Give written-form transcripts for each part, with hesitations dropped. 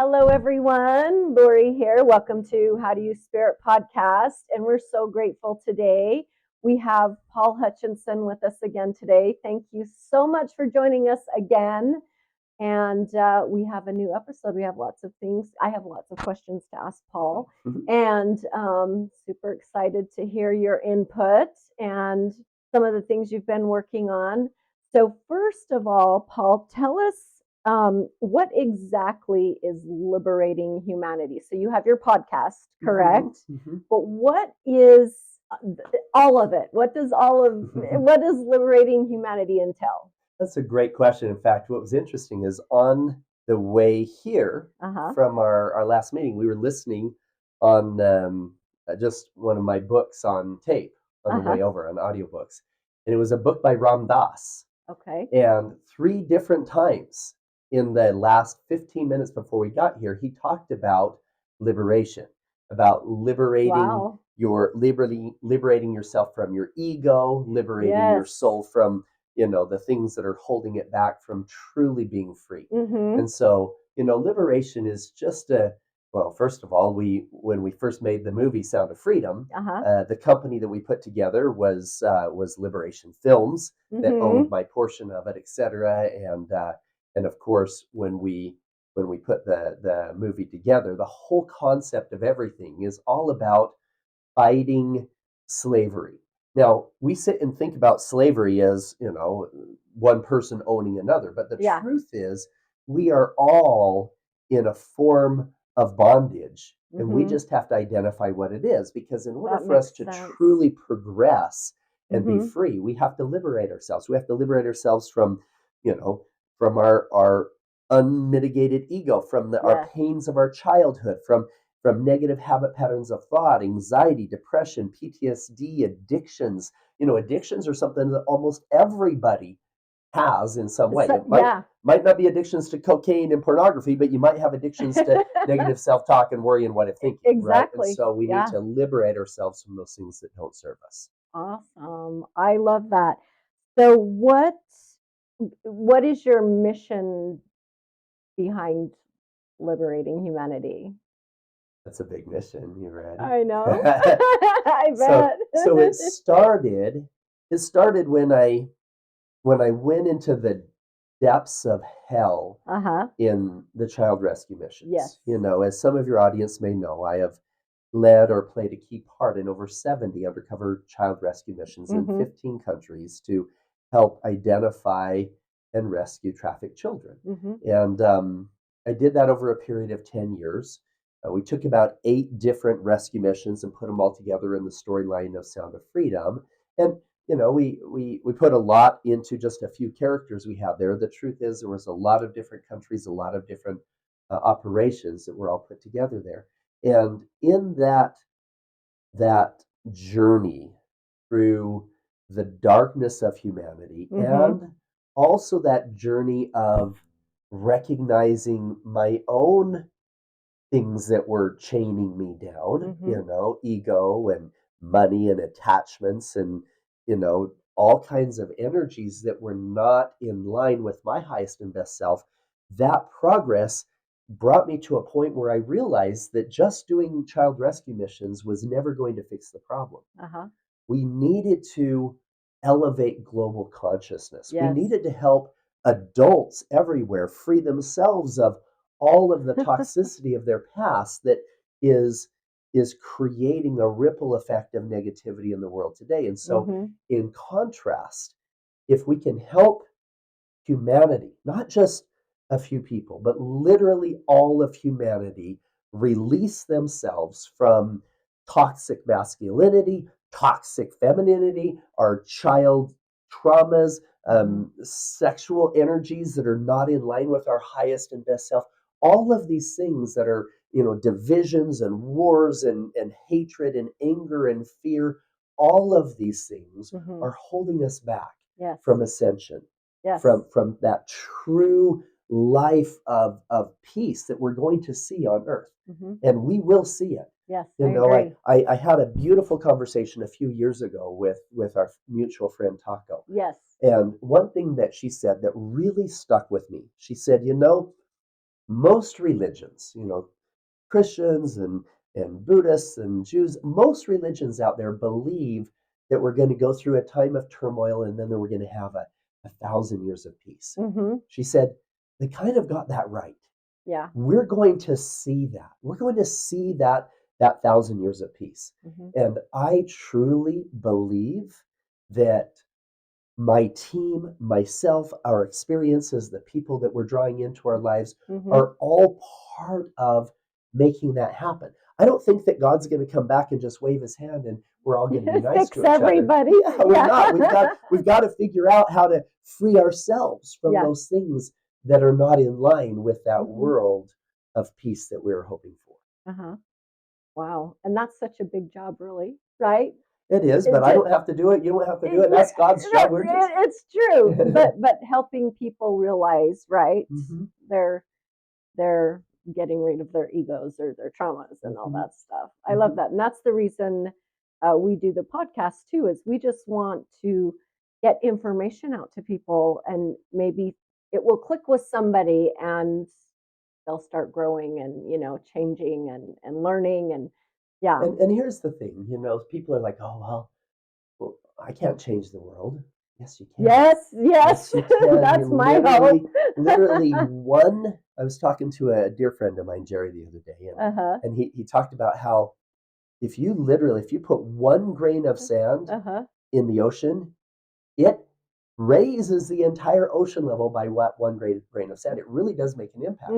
Hello, everyone. Lori here. Welcome to How Do You Spirit Podcast. And we're so grateful today. We have Paul Hutchinson with us again today. Thank you so much for joining us again. And we have a new episode. We have lots of things. I have lots of questions to ask Paul. And super excited to hear your input and some of the things you've been working on. So first of all, Paul, tell us what exactly is Liberating Humanity? So you have your podcast, correct? Mm-hmm. But what is all of it? What does Liberating Humanity entail? That's a great question. In fact, what was interesting is on the way here from our last meeting, we were listening on just one of my books on tape on the way over, on audiobooks. And it was a book by Ram Dass. Okay. And 3 different times in the last 15 minutes before we got here, he talked about liberation, about liberating liberating yourself from your ego, liberating your soul from the things that are holding it back from truly being free. Mm-hmm. And so, liberation is just first of all, when we first made the movie Sound of Freedom, the company that we put together was Liberation Films that owned my portion of it, etc. And of course, when we put the movie together, the whole concept of everything is all about fighting slavery. Now, we sit and think about slavery as, one person owning another, but the truth is we are all in a form of bondage, and we just have to identify what it is, because in order for us to truly progress and be free, we have to liberate ourselves. We have to liberate ourselves from, from our unmitigated ego, from our pains of our childhood, from negative habit patterns of thought, anxiety, depression, PTSD, addictions. Addictions are something that almost everybody has in some way. It might not be addictions to cocaine and pornography, but you might have addictions to negative self-talk and worry and what if thinking. Exactly. Right? And so we need to liberate ourselves from those things that don't serve us. Awesome. I love that. So what is your mission behind Liberating Humanity? That's a big mission. You ready? I know. I bet. So it started when I went into the depths of hell in the child rescue missions. Yes. As some of your audience may know, I have led or played a key part in over 70 undercover child rescue missions in 15 countries to help identify and rescue trafficked children. And I did that over a period of 10 years. We took about 8 different rescue missions and put them all together in the storyline of Sound of Freedom. And, we put a lot into just a few characters we had there. The truth is there was a lot of different countries, a lot of different operations that were all put together there. And in that journey through the darkness of humanity and also that journey of recognizing my own things that were chaining me down, ego and money and attachments and, all kinds of energies that were not in line with my highest and best self. That progress brought me to a point where I realized that just doing child rescue missions was never going to fix the problem. We needed to elevate global consciousness. Yes. We needed to help adults everywhere free themselves of all of the toxicity of their past that is creating a ripple effect of negativity in the world today. And so in contrast, if we can help humanity, not just a few people, but literally all of humanity, release themselves from toxic masculinity, toxic femininity, our child traumas, sexual energies that are not in line with our highest and best self, all of these things that are, divisions and wars and hatred and anger and fear, all of these things are holding us back from ascension, from that true life of peace that we're going to see on earth. And we will see it. Yes, I had a beautiful conversation a few years ago with our mutual friend Taco. Yes. And one thing that she said that really stuck with me, she said, most religions, Christians and Buddhists and Jews, most religions out there believe that we're going to go through a time of turmoil and then we're going to have a 1,000 years of peace. Mm-hmm. She said, they kind of got that right. Yeah. We're going to see that. We're going to see that 1,000 years of peace. Mm-hmm. And I truly believe that my team, myself, our experiences, the people that we're drawing into our lives are all part of making that happen. I don't think that God's going to come back and just wave his hand and we're all going to be nice to each everybody. other. Yeah, we're not. We've got to figure out how to free ourselves from those things that are not in line with that world of peace that we're hoping for. Uh-huh. Wow. And that's such a big job, really, right? It is, but I don't have to do it. You don't have to do it. That's God's job. It's true. but helping people realize, right? They're getting rid of their egos or their traumas and all that stuff. I love that. And that's the reason we do the podcast too, is we just want to get information out to people, and maybe it will click with somebody and they'll start growing and, changing and learning. And yeah. And here's the thing, people are like, oh, well, I can't change the world. Yes, you can. Yes, you can. That's my hope. Literally I was talking to a dear friend of mine, Jerry, the other day, and he talked about how if you put one grain of sand in the ocean, it raises the entire ocean level by one grain of sand. It really does make an impact.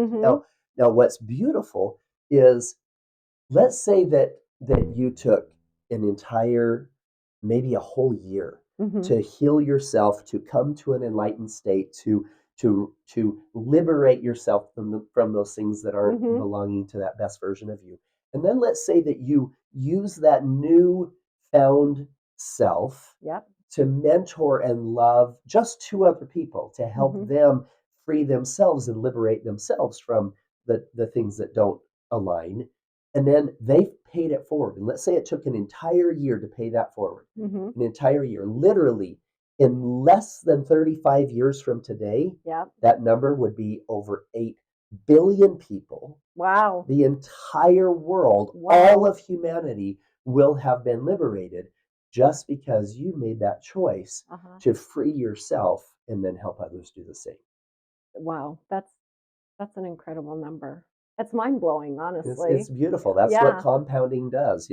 Now, what's beautiful is, let's say that you took an entire, maybe a whole year to heal yourself, to come to an enlightened state, to liberate yourself from those things that aren't belonging to that best version of you. And then let's say that you use that new found self to mentor and love just two other people, to help them free themselves and liberate themselves from the things that don't align. And then they've paid it forward. And let's say it took an entire year to pay that forward. An entire year. Literally, in less than 35 years from today, that number would be over 8 billion people. Wow. The entire world, all of humanity will have been liberated just because you made that choice to free yourself and then help others do the same. Wow. That's an incredible number. That's mind-blowing, honestly. It's beautiful. That's what compounding does.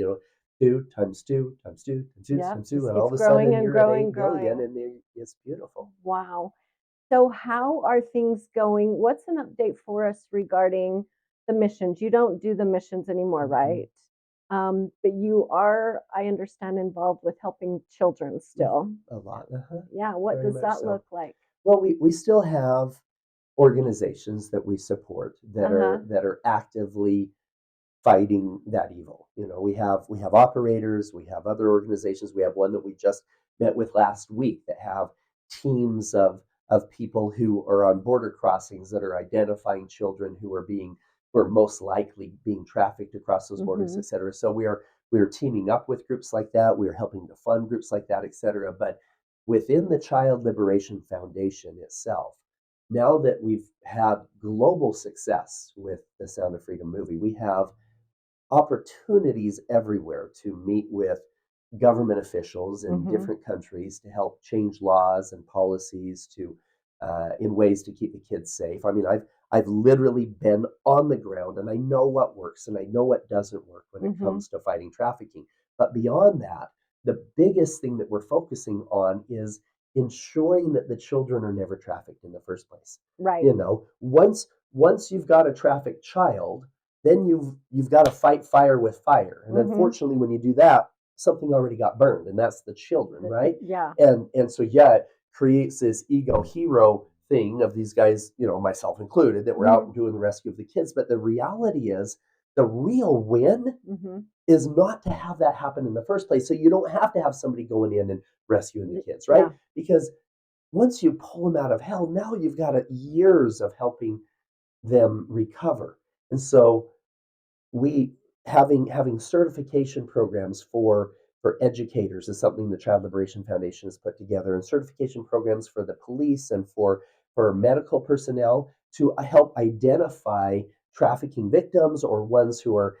2 times 2 times 2 times 2 times 2, and all of a sudden you're at 8 billion, and it's beautiful. Wow. So how are things going? What's an update for us regarding the missions? You don't do the missions anymore, right? But you are, I understand, involved with helping children still. A lot. Yeah. What does that look like? Well, we still have organizations that we support that are actively fighting that evil. We have operators, we have other organizations. We have one that we just met with last week that have teams of people who are on border crossings that are identifying children who are most likely being trafficked across those borders, et cetera. So we are teaming up with groups like that. We are helping to fund groups like that, et cetera. But within the Child Liberation Foundation itself, now that we've had global success with the Sound of Freedom movie, we have opportunities everywhere to meet with government officials in different countries to help change laws and policies in ways to keep the kids safe. I mean, I've literally been on the ground, and I know what works and I know what doesn't work when it comes to fighting trafficking. But beyond that, the biggest thing that we're focusing on is ensuring that the children are never trafficked in the first place. Right. Once you've got a trafficked child, then you've got to fight fire with fire. And unfortunately, when you do that, something already got burned, and that's the children, right? Yeah. And so it creates this ego hero thing of these guys, myself included, that we're out doing the rescue of the kids. But the reality is, the real win is not to have that happen in the first place. So you don't have to have somebody going in and rescuing the kids, right? Yeah. Because once you pull them out of hell, now you've got years of helping them recover. And so we having certification programs for educators is something the Child Liberation Foundation has put together, and certification programs for the police and for medical personnel to help identify trafficking victims or ones who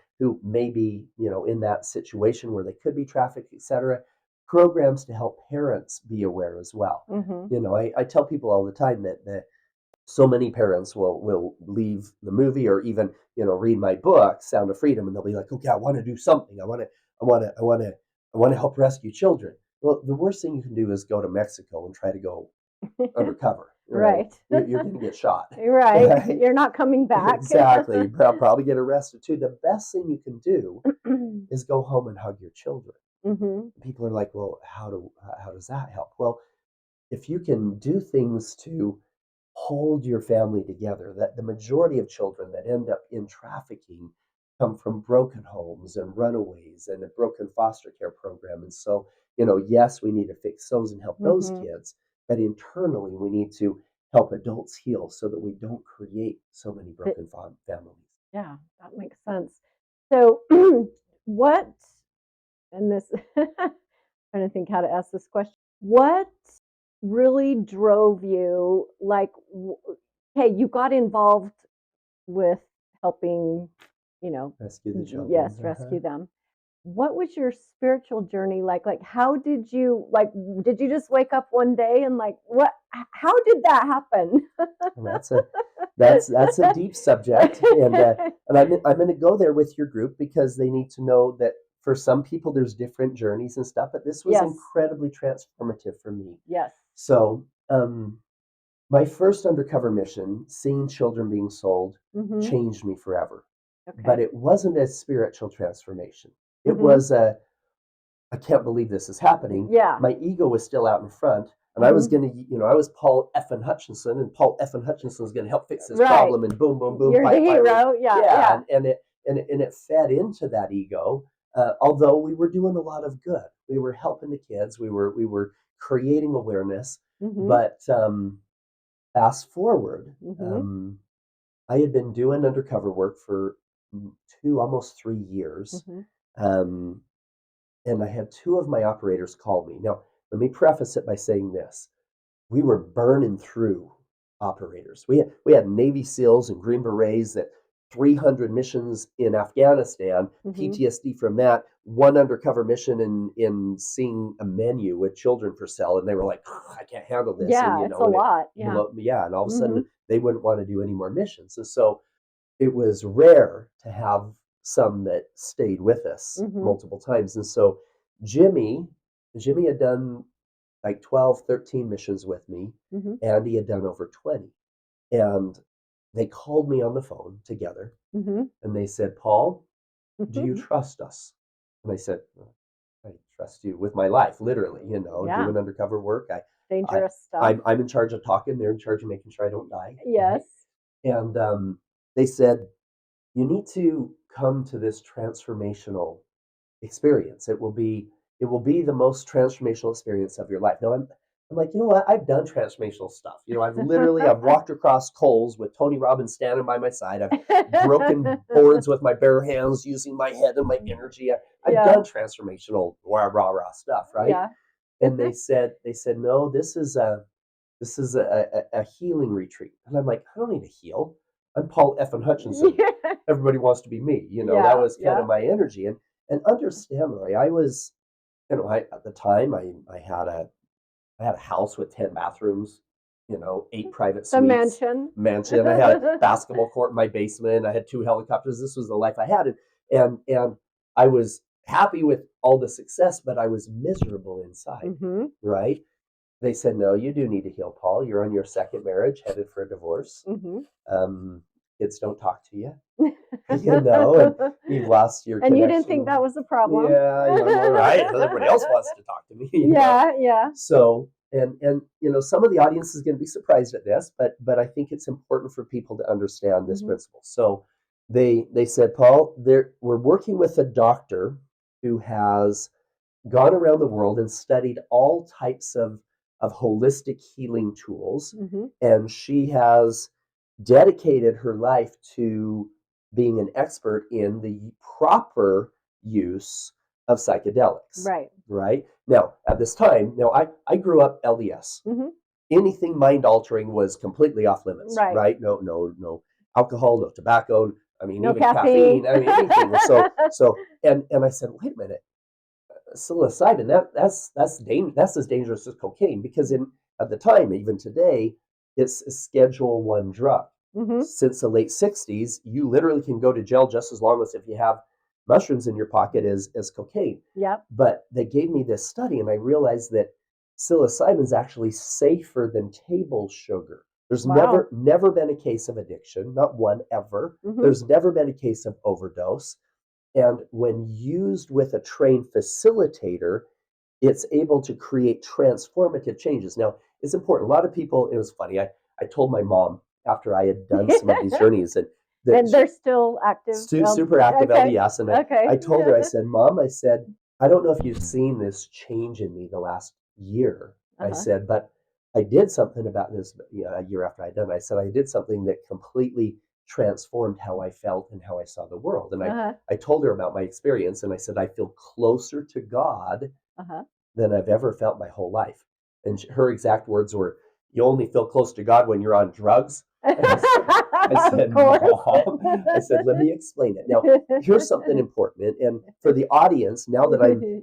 may be, in that situation where they could be trafficked, etc. Programs to help parents be aware as well. I tell people all the time that so many parents will leave the movie or even read my book Sound of Freedom, and they'll be like, okay, I want to do something. I want to help rescue children. Well, the worst thing you can do is go to Mexico and try to go undercover. Right. You're going to get shot. Right. You're not coming back. Exactly. You probably get arrested too. The best thing you can do is go home and hug your children. People are like, well, how does that help? Well, if you can do things to hold your family together, that the majority of children that end up in trafficking come from broken homes and runaways and a broken foster care program. And so, yes, we need to fix those and help those kids, but internally we need to help adults heal so that we don't create so many broken families. Yeah, that makes sense. So what, and this, trying to think how to ask this question, what really drove you, like, hey, you got involved with helping, rescue the children. Yes, rescue them. What was your spiritual journey like? Like, how did you just wake up one day and how did that happen? That's a deep subject, and I'm going to go there with your group because they need to know that for some people there's different journeys and stuff, but this was incredibly transformative for me. Yes. So, my first undercover mission, seeing children being sold, changed me forever. Okay. But it wasn't a spiritual transformation. It was I can't believe this is happening. Yeah. My ego was still out in front, and I was going to, I was Paul Hutchinson, and Paul Hutchinson is going to help fix this problem, and boom, boom, boom. You're the hero. Yeah. And it fed into that ego. Although we were doing a lot of good, we were helping the kids, we were creating awareness. But fast forward, I had been doing undercover work for almost 3 years. And I had two of my operators call me. Now, let me preface it by saying this. We were burning through operators. We had Navy SEALs and Green Berets that 300 missions in Afghanistan, PTSD from that, one undercover mission in seeing a menu with children for sale, and they were like, I can't handle this. Yeah, and, it's a lot. And all of a sudden they wouldn't want to do any more missions. And so it was rare to have some that stayed with us multiple times. And so Jimmy had done like 12, 13 missions with me, and he had done over 20. And they called me on the phone together, and they said, Paul, do you trust us? And I said, I trust you with my life, literally, doing undercover work. Dangerous stuff. I'm in charge of talking. They're in charge of making sure I don't die. Yes. Right? And they said, you need to come to this transformational experience. It will be the most transformational experience of your life. Now I'm like, you know what? I've done transformational stuff. I've walked across coals with Tony Robbins standing by my side. I've broken boards with my bare hands using my head and my energy. I've done transformational rah stuff, right? Yeah. And they said, no, this is a healing retreat. And I'm like, I don't need to heal. I'm Paul Hutchinson. Yeah. Everybody wants to be me. That was kind of my energy. And understand, Lori, I was, at the time I had a house with 10 bathrooms, 8 private suites. A mansion. I had a basketball court in my basement. I had 2 helicopters. This was the life I had. And I was happy with all the success, but I was miserable inside, right? They said, no, you do need to heal, Paul. You're on your second marriage, headed for a divorce. Kids don't talk to you, and you've lost your connection. And you didn't think that was a problem. Yeah, all right. Everybody else wants to talk to me. Yeah. So, and some of the audience is going to be surprised at this, but I think it's important for people to understand this principle. So they said, Paul, we're working with a doctor who has gone around the world and studied all types of holistic healing tools, and she has dedicated her life to being an expert in the proper use of psychedelics. Right. Now, at this time, I grew up LDS. anything mind altering was completely off limits, right? No alcohol, no tobacco. I mean, no even caffeine. I mean, anything. And I said, wait a minute, psilocybin, that's as dangerous as cocaine, because at the time, even today, it's a Schedule 1 drug. Since the late 60s, you literally can go to jail just as long as if you have mushrooms in your pocket as cocaine. Yep. But they gave me this study, and I realized that psilocybin is actually safer than table sugar. There's never been a case of addiction, not one ever. There's never been a case of overdose. And when used with a trained facilitator, it's able to create transformative changes. Now, it's important. A lot of people, it was funny. I told my mom after I had done some of these journeys and they're still active. Super active LDS. And I told her, I said, Mom, I said, I don't know if you've seen this change in me the last year. I said, but I did something about this a year after I'd done. I said, I did something that completely transformed how I felt and how I saw the world. And I told her about my experience, and I said, I feel closer to God than I've ever felt my whole life. And her exact words were, you only feel close to God when you're on drugs? I said, Mom, I said, let me explain it. Now, here's something important. And for the audience, now that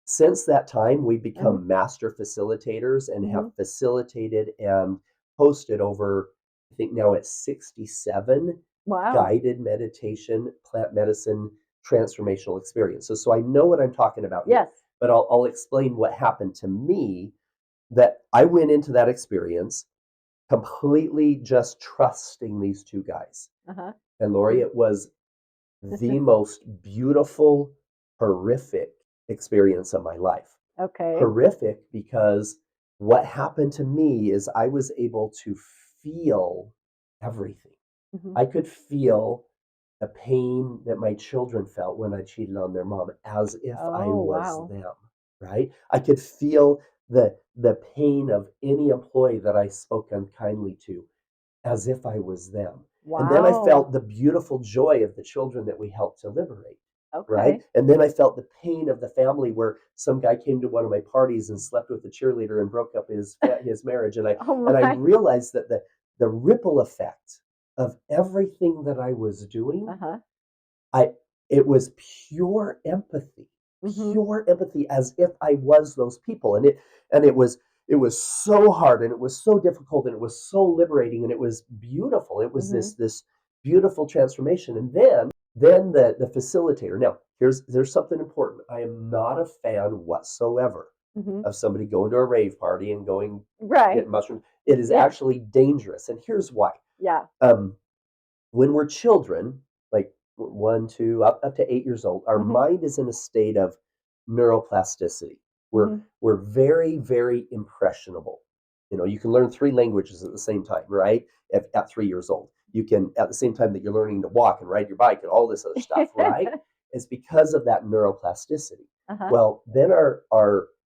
since that time, we've become master facilitators and have facilitated and hosted over, I think now it's 67 guided meditation, plant medicine, transformational experiences. So I know what I'm talking about here. Yes. But I'll explain what happened to me, that I went into that experience completely just trusting these two guys. And Lori, it was the most beautiful, horrific experience of my life. Okay. Horrific because what happened to me is I was able to feel everything. I could feel the pain that my children felt when I cheated on their mom, as if I was them, right? I could feel the pain of any employee that I spoke unkindly to, as if I was them. And then I felt the beautiful joy of the children that we helped to liberate. Right? And then I felt the pain of the family where some guy came to one of my parties and slept with the cheerleader and broke up his marriage. And I realized that the ripple effect of everything that I was doing, it was pure empathy. Pure empathy, as if I was those people. And it was so hard, and it was so difficult, and it was so liberating, and it was beautiful. It was this beautiful transformation. And then the facilitator. Now, there's something important. I am not a fan whatsoever of somebody going to a rave party and going get mushrooms. It is actually dangerous, and here's why. Yeah. When we're children, like 1, 2, up to 8 years old, our mind is in a state of neuroplasticity. We're very, very impressionable. You can learn 3 languages at the same time, right? At 3 years old. You can, at the same time that you're learning to walk and ride your bike and all this other stuff, right? It's because of that neuroplasticity. Well, then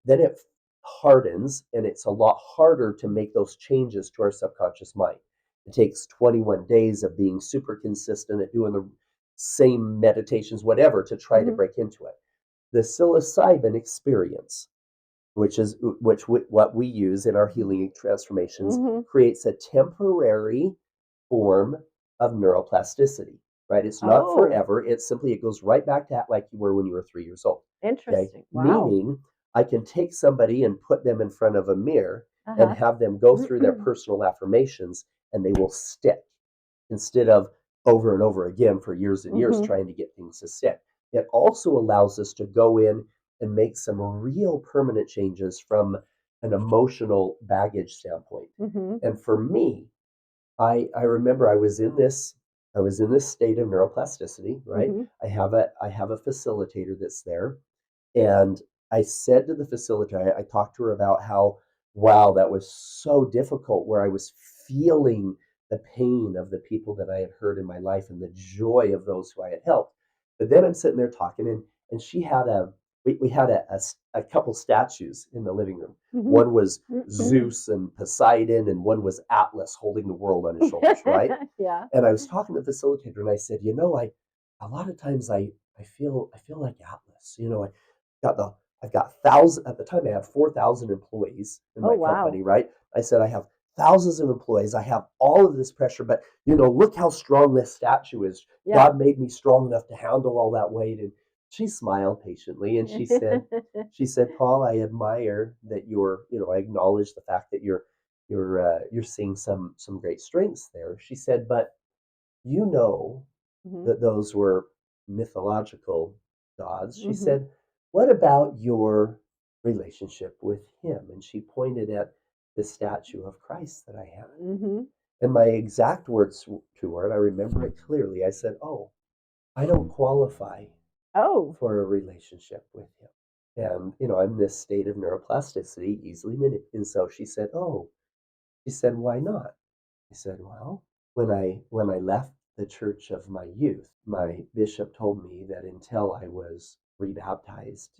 then it hardens, and it's a lot harder to make those changes to our subconscious mind. It takes 21 days of being super consistent at doing the same meditations, whatever, to try to break into it. The psilocybin experience, which what we use in our healing transformations, creates a temporary form of neuroplasticity, right? It's not forever. It's simply, it goes right back to like you were when you were 3 years old. Interesting. Okay? Wow. Meaning, I can take somebody and put them in front of a mirror and have them go through their personal affirmations, and they will stick, instead of over and over again for years and years trying to get things to stick. It also allows us to go in and make some real permanent changes from an emotional baggage standpoint. And for me, I remember I was in this state of neuroplasticity, right? I have a facilitator that's there, and I said to the facilitator, I talked to her about how, wow, that was so difficult, where I was feeling the pain of the people that I had hurt in my life and the joy of those who I had helped. But then I'm sitting there talking, and she had we had a couple statues in the living room. One was Zeus and Poseidon, and one was Atlas holding the world on his shoulders, right? Yeah. And I was talking to the facilitator, and I said, a lot of times I feel like Atlas. I got I've got thousands, at the time I had 4,000 employees in my company, right? I said, I have thousands of employees. I have all of this pressure, but look how strong this statue is. Yeah. God made me strong enough to handle all that weight. And she smiled patiently and she said, Paul, I admire that I acknowledge the fact that you're seeing some great strengths there. She said, but that those were mythological gods. She said, what about your relationship with him? And she pointed at the statue of Christ that I had. And my exact words to her, and I remember it clearly, I said, oh, I don't qualify for a relationship with him. And, I'm in this state of neuroplasticity, easily manipulated. And so she said, why not? I said, well, when I left the church of my youth, my bishop told me that until I was rebaptized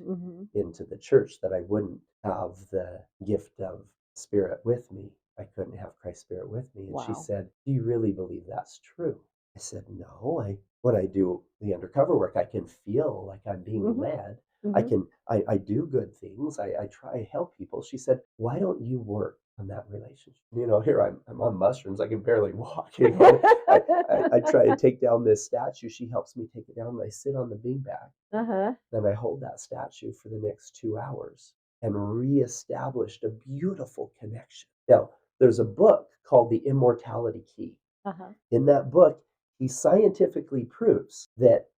into the church, that I wouldn't have the gift of Spirit with me. I couldn't have Christ's Spirit with me. And she said, do you really believe that's true? I said, no. When I do the undercover work, I can feel like I'm being led. I do good things. I try to help people. She said, why don't you work on that relationship? Here I'm on mushrooms. I can barely walk. I try to take down this statue. She helps me take it down. And I sit on the beanbag. Then I hold that statue for the next 2 hours and reestablished a beautiful connection. Now, there's a book called The Immortality Key. In that book, he scientifically proves that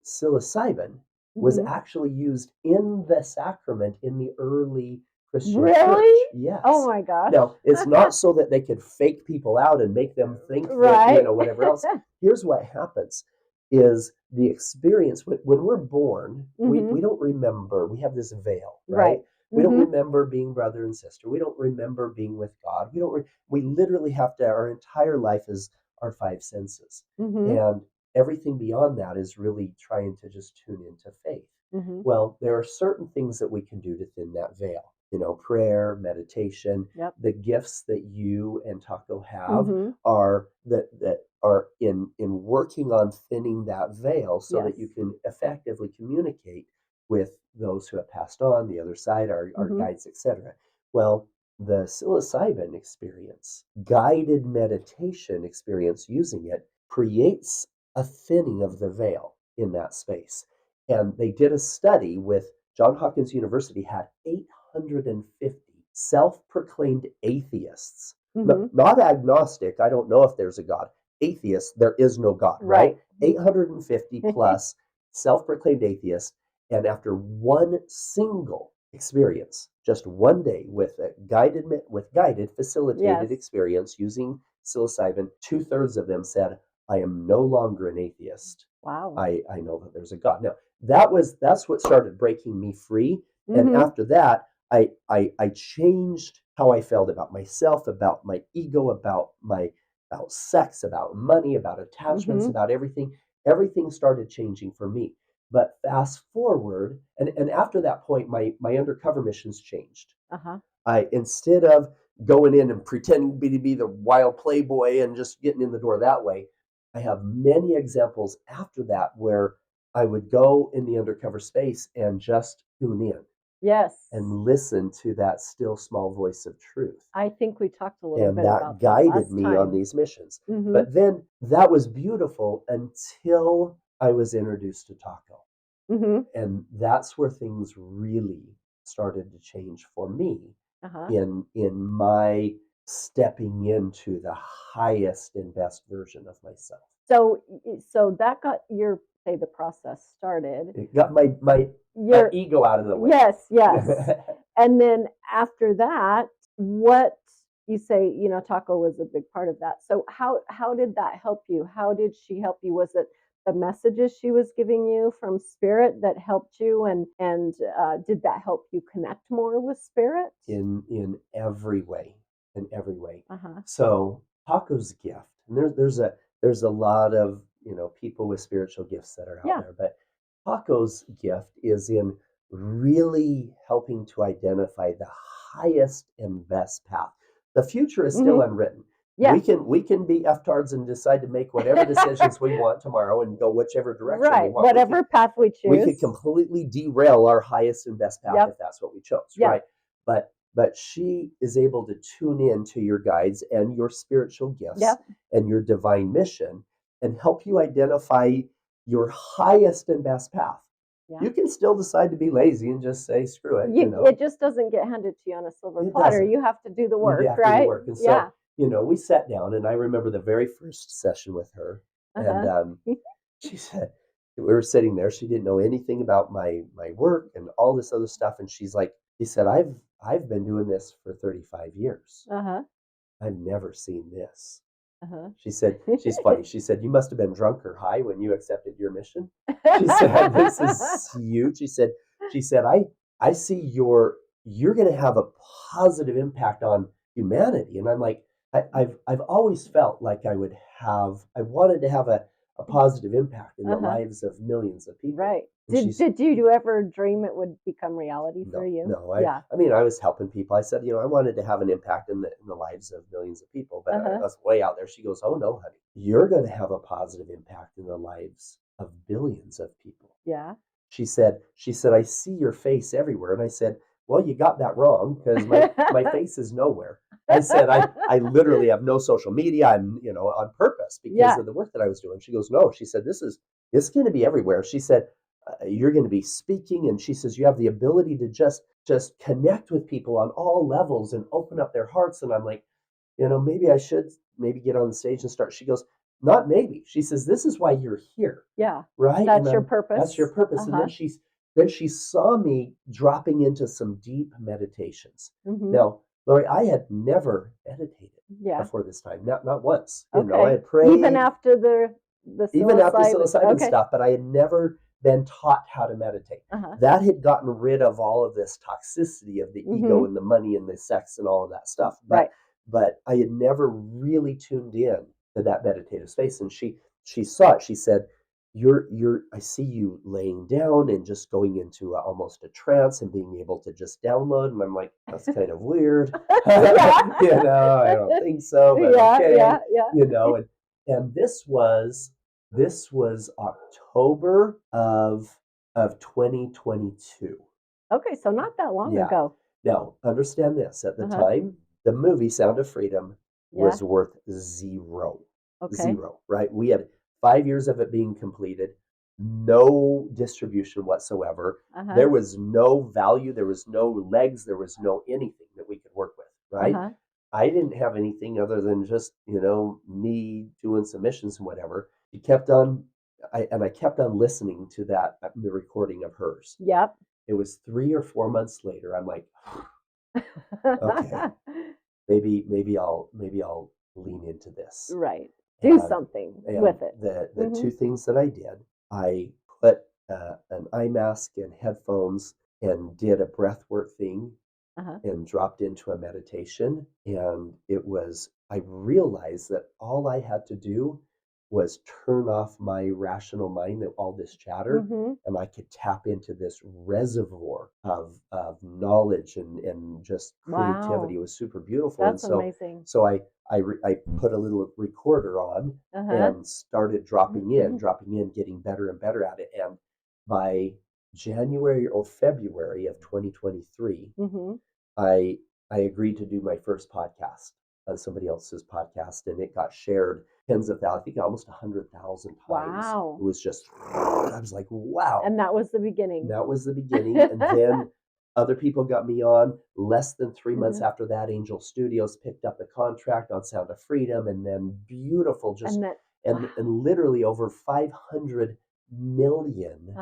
psilocybin was actually used in the sacrament in the early Christian church. Yes. Oh my gosh. Now, it's not so that they could fake people out and make them think that, whatever else. Here's what happens is the experience when we're born, we don't remember. We have this veil, right? We don't remember being brother and sister. We don't remember being with God. We literally have to, our entire life is our 5 senses. And everything beyond that is really trying to just tune into faith. Well, there are certain things that we can do to thin that veil. Prayer, meditation. The gifts that you and Taco have are that are in working on thinning that veil so that you can effectively communicate with those who have passed on, the other side, our guides, etc. Well, the psilocybin experience, guided meditation experience using it, creates a thinning of the veil in that space. And they did a study with Johns Hopkins University, had 850 self-proclaimed atheists, not agnostic. I don't know if there's a God. Atheists, there is no God, right? 850 plus self-proclaimed atheists. And after one single experience, just one day with a guided facilitated experience using psilocybin, 2/3 of them said, I am no longer an atheist. Wow. I know that there's a God. Now, that's what started breaking me free. And after that, I changed how I felt about myself, about my ego, about sex, about money, about attachments, about everything. Everything started changing for me. But fast forward, and after that point, my undercover missions changed. Instead of going in and pretending to be the wild playboy and just getting in the door that way, I have many examples after that where I would go in the undercover space and just tune in. Yes. And listen to that still small voice of truth. I think we talked a little bit that about that guided me on these missions. But then that was beautiful until I was introduced to Taco. And that's where things really started to change for me in my stepping into the highest and best version of myself. So that got the process started. It got my ego out of the way. Yes. And then after that, what you say, Taco was a big part of that. So how did that help you? How did she help you? Was it the messages she was giving you from Spirit that helped you, and did that help you connect more with Spirit? In every way. So Taco's gift, and there's a lot of people with spiritual gifts that are out there, but Taco's gift is in really helping to identify the highest and best path. The future is still unwritten. Yeah. We can be F-tards and decide to make whatever decisions we want tomorrow and go whichever direction we want. Whatever path we choose. We could completely derail our highest and best path if that's what we chose, right? But she is able to tune in to your guides and your spiritual gifts and your divine mission and help you identify your highest and best path. Yeah. You can still decide to be lazy and just say, screw it. It just doesn't get handed to you on a silver platter. You have to do the work, right? Do the work. And so, we sat down, and I remember the very first session with her. And she said, we were sitting there. She didn't know anything about my work and all this other stuff. And she said, I've been doing this for 35 years. I've never seen this. She said, she's funny. She said, you must have been drunk or high when you accepted your mission. She said, this is huge. She said, I see you're going to have a positive impact on humanity. And I'm like, I've always felt like I wanted to have a positive impact in the lives of millions of people. Right. Did you ever dream it would become reality for you? No. I mean, I was helping people. I said, I wanted to have an impact in the lives of millions of people, but I was way out there. She goes, oh no, honey, you're going to have a positive impact in the lives of billions of people. Yeah. She said, I see your face everywhere. And I said, well, you got that wrong because my face is nowhere. I said, I literally have no social media. I'm, on purpose because of the work that I was doing. She goes, no, she said, it's going to be everywhere. She said, you're going to be speaking. And she says, you have the ability to just connect with people on all levels and open up their hearts. And I'm like, maybe I should get on the stage and start. She goes, not maybe. She says, this is why you're here. Yeah. Right. That's your purpose. That's your purpose. And then she saw me dropping into some deep meditations. Now, Lori, I had never meditated before this time. Not once. I had prayed. Even after the psilocybin stuff, but I had never been taught how to meditate. That had gotten rid of all of this toxicity of the ego and the money and the sex and all of that stuff. But I had never really tuned in to that meditative space. And she saw it. She said, I see you laying down and just going into almost a trance and being able to just download. And I'm like, that's kind of weird. I don't think so, but okay. And this was October of 2022. Okay, so not that long ago. Now, understand this. At the time, the movie Sound of Freedom was worth zero. Okay. Zero, right? We had 5 years of it being completed, no distribution whatsoever. There was no value, there was no legs, there was no anything that we could work with, right? I didn't have anything other than just, me doing submissions and whatever. I kept on listening to the recording of hers. Yep. It was 3 or 4 months later. I'm like, okay, maybe I'll lean into this. Right. Do something with it. The two things that I did, I put an eye mask and headphones and did a breath work thing and dropped into a meditation. And I realized that all I had to do was turn off my rational mind, all this chatter, and I could tap into this reservoir of knowledge and just creativity. It was super beautiful. That's amazing. So I put a little recorder on and started dropping in, getting better and better at it. And by January or February of 2023, I agreed to do my first podcast on somebody else's podcast, and it got shared tens of thousands, I think almost 100,000 times. Wow. It was just, I was like, wow. And that was the beginning. And then other people got me on. Less than 3 months after that, Angel Studios picked up the contract on Sound of Freedom, and then beautiful, and literally over 500 million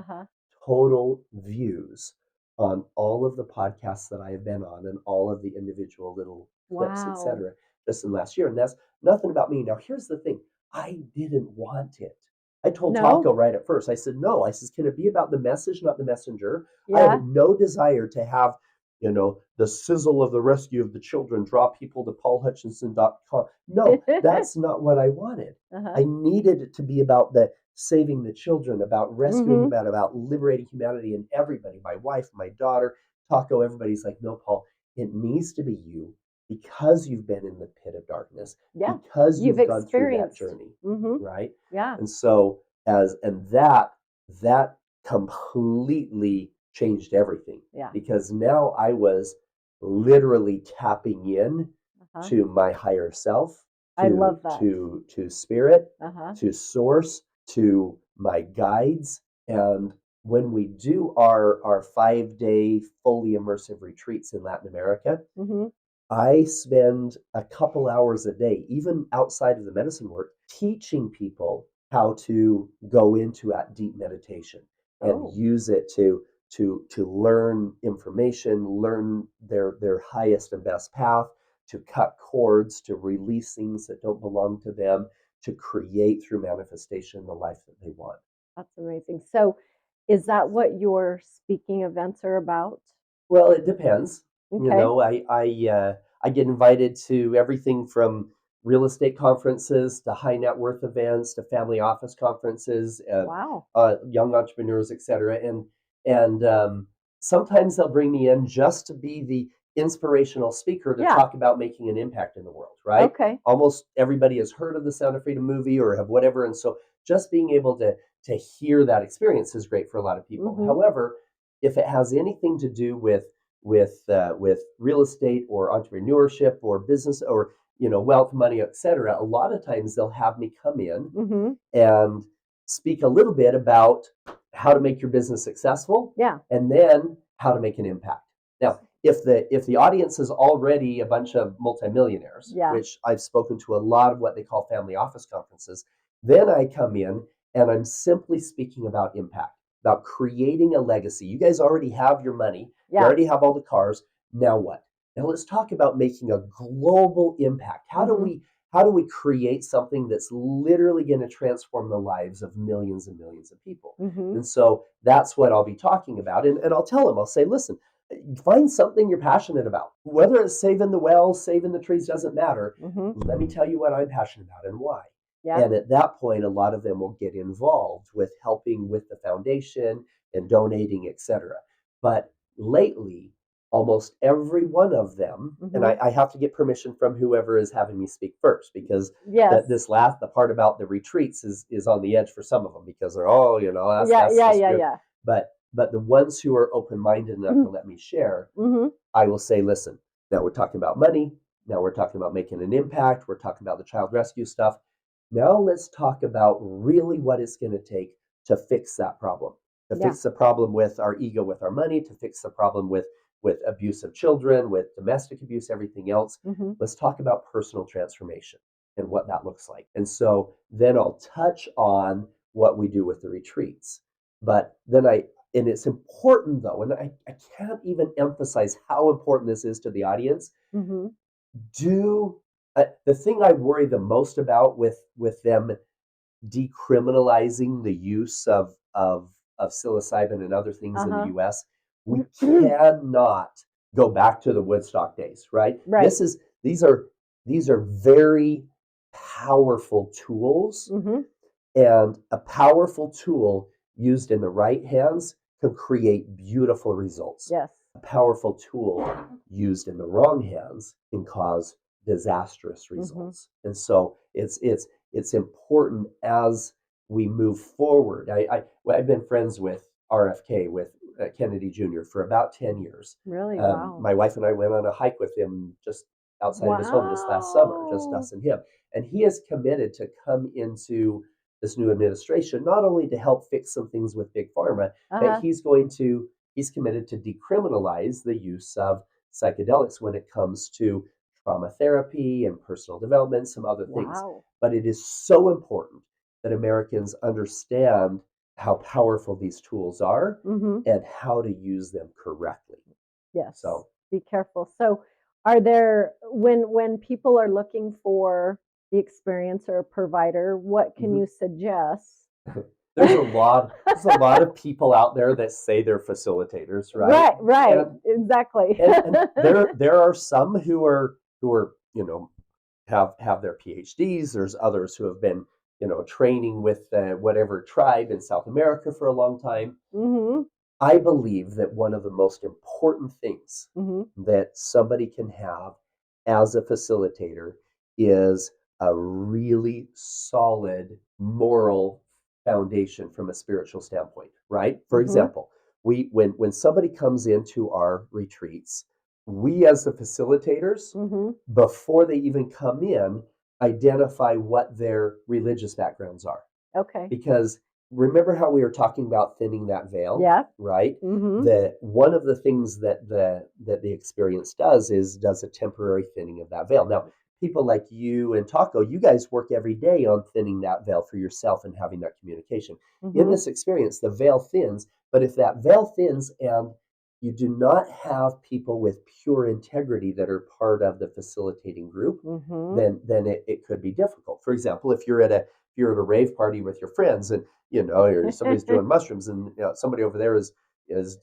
total views on all of the podcasts that I have been on and all of the individual little clips, etc. just in the last year. And that's nothing about me. Now, here's the thing. I didn't want it. I told Taco right at first. I said, no. I said, can it be about the message, not the messenger? I have no desire to have, the sizzle of the rescue of the children, draw people to paulhutchinson.com. No, that's not what I wanted. I needed it to be about the saving the children, about rescuing about liberating humanity and everybody, my wife, my daughter, Taco, everybody's like, no, Paul, it needs to be you. because you've been in the pit of darkness, Yeah. because You've you've gone through that experienced. journey, Mm-hmm. right? Yeah. And so that completely changed everything. Yeah. Because now I was literally tapping in to my higher self, I love that. to spirit, Uh-huh. to source, to my guides. And when we do our 5-day fully immersive retreats in Latin America, Mm-hmm. I spend a couple hours a day, even outside of the medicine work, teaching people how to go into that deep meditation and use it to learn information, learn their highest and best path, to cut cords, to release things that don't belong to them, to create through manifestation the life that they want. That's amazing. So, is that what your speaking events are about? Well, it depends. You Okay. know, I get invited to everything from real estate conferences to high net worth events to family office conferences, Wow. young entrepreneurs, etc. And sometimes they'll bring me in just to be the inspirational speaker to Yeah. talk about making an impact in the world. Right? Okay. Almost everybody has heard of the Sound of Freedom movie or have whatever, and so just being able to hear that experience is great for a lot of people. Mhm. However, if it has anything to do with real estate or entrepreneurship or business or wealth, money, etc., a lot of times they'll have me come in Mhm. and speak a little bit about how to make your business successful, Yeah. and then how to make an impact. Now, if the audience is already a bunch of multimillionaires, Yeah. which I've spoken to a lot of what they call family office conferences, then I come in and I'm simply speaking about impact, about creating a legacy. You guys already have your money, you Yeah. already have all the cars. Now what? Now let's talk about making a global impact. How do we create something that's literally going to transform the lives of millions and millions of people? Mhm. And so that's what I'll be talking about. And I'll tell them, I'll say, listen, find something you're passionate about. Whether it's saving the wells, saving the trees, doesn't matter. Mhm. Let me tell you what I'm passionate about and why. Yeah. And at that point, a lot of them will get involved with helping with the foundation and donating, etc. But lately, almost every one of them, and Mhm. I have to get permission from whoever is having me speak first, because Yes. the part about the retreats is on the edge for some of them, because they're that's Yeah. just Yeah. good. Yeah. But the ones who are open-minded enough to let me share, Mhm. I will say, listen, now we're talking about money. Now we're talking about making an impact. We're talking about the child rescue stuff. Now let's talk about really what it's going to take to fix that problem, to Yeah. fix the problem with our ego, with our money, to fix the problem with abuse of children, with domestic abuse, everything else. Mhm. Let's talk about personal transformation and what that looks like. And so then I'll touch on what we do with the retreats. But then and it's important though, and I can't even emphasize how important this is to the audience. Mhm. The thing I worry the most about with them decriminalizing the use of psilocybin and other things in the Uh-huh. US, we cannot go back to the Woodstock days, right? Right. These are very powerful tools, Mhm. and a powerful tool used in the right hands can create beautiful results. Yes. A powerful tool used in the wrong hands can cause disastrous results. And so it's important as we move forward. I've been friends with RFK, with Kennedy Jr. for about 10 years. Really? Wow. My wife and I went on a hike with him just outside of his home just last summer, just us and him. And he is committed to come into this new administration, not only to help fix some things with Big Pharma, but Uh-huh. he's committed to decriminalize the use of psychedelics when it comes to trauma therapy and personal development, some other things. Wow. But it is so important that Americans understand how powerful these tools are Mhm. and how to use them correctly. Yes. So Be careful. So, are there when people are looking for the experience or a provider, what can you suggest? there's a lot of people out there that say they're facilitators, right? Right, And exactly. and there are some who are have their PhDs. There's others who have been training with whatever tribe in South America for a long time. Mhm. I believe that one of the most important things Mhm. that somebody can have as a facilitator is a really solid moral foundation from a spiritual standpoint, right? For example, when somebody comes into our retreats, we as the facilitators, before they even come in, identify what their religious backgrounds are. Okay. Because remember how we were talking about thinning that veil? Yeah. Right? That one of the things that the experience does a temporary thinning of that veil. Now, people like you and Taco, you guys work every day on thinning that veil for yourself and having that communication. In this experience, the veil thins, but if that veil thins and you do not have people with pure integrity that are part of the facilitating group, then it could be difficult. For example, if you're at a rave party with your friends and somebody's doing mushrooms and somebody over there is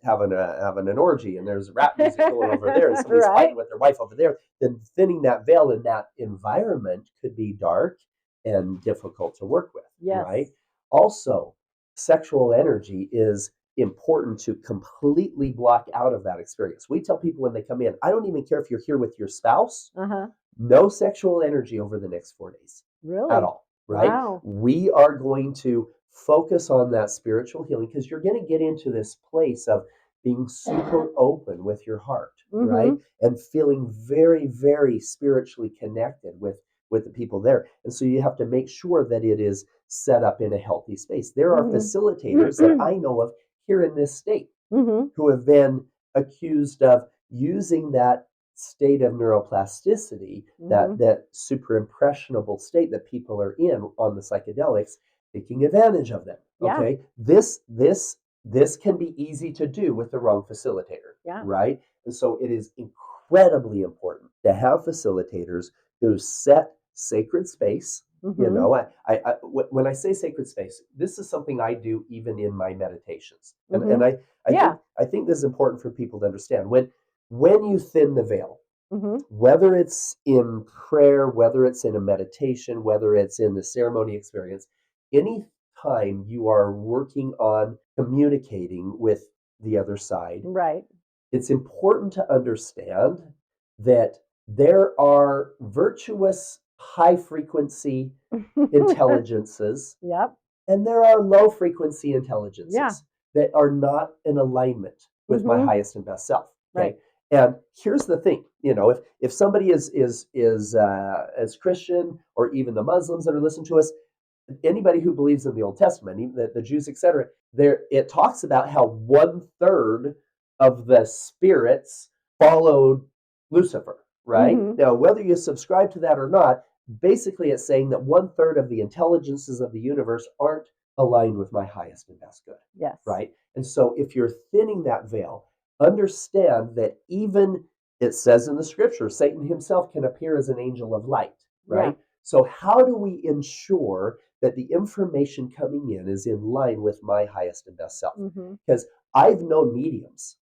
having an orgy and there's rap music going over there and somebody's fighting with their wife over there, then thinning that veil in that environment could be dark and difficult to work with. Right? Also, sexual energy is important to completely block out of that experience. We tell people when they come in, I don't even care if you're here with your spouse, no sexual energy over the next 4 days. Really? At all. Right? Wow. We are going to focus on that spiritual healing because you're going to get into this place of being super open with your heart, right? And feeling very, very spiritually connected with the people there. And so you have to make sure that it is set up in a healthy space. There are facilitators that I know of here in this state who have been accused of using that state of neuroplasticity, that super impressionable state that people are in on the psychedelics, taking advantage of them. Okay, this can be easy to do with the wrong facilitator, right? And so it is incredibly important to have facilitators who set sacred space. When I say sacred space, this is something I do even in my meditations, and I think this is important for people to understand. When you thin the veil, whether it's in prayer, whether it's in a meditation, whether it's in the ceremony experience, any time you are working on communicating with the other side, it's important to understand that there are virtuous high frequency intelligences, and there are low frequency intelligences that are not in alignment with my highest and best self. Okay. And here's the thing, if somebody is as Christian, or even the Muslims that are listening to us, anybody who believes in the Old Testament, even the Jews, etc., it talks about how 1/3 of the spirits followed Lucifer, right? Now, whether you subscribe to that or not, basically it's saying that 1/3 of the intelligences of the universe aren't aligned with my highest and best good. Right? And so if you're thinning that veil, understand that even it says in the scripture, Satan himself can appear as an angel of light, right? So how do we ensure that the information coming in is in line with my highest and best self? Because I've known mediums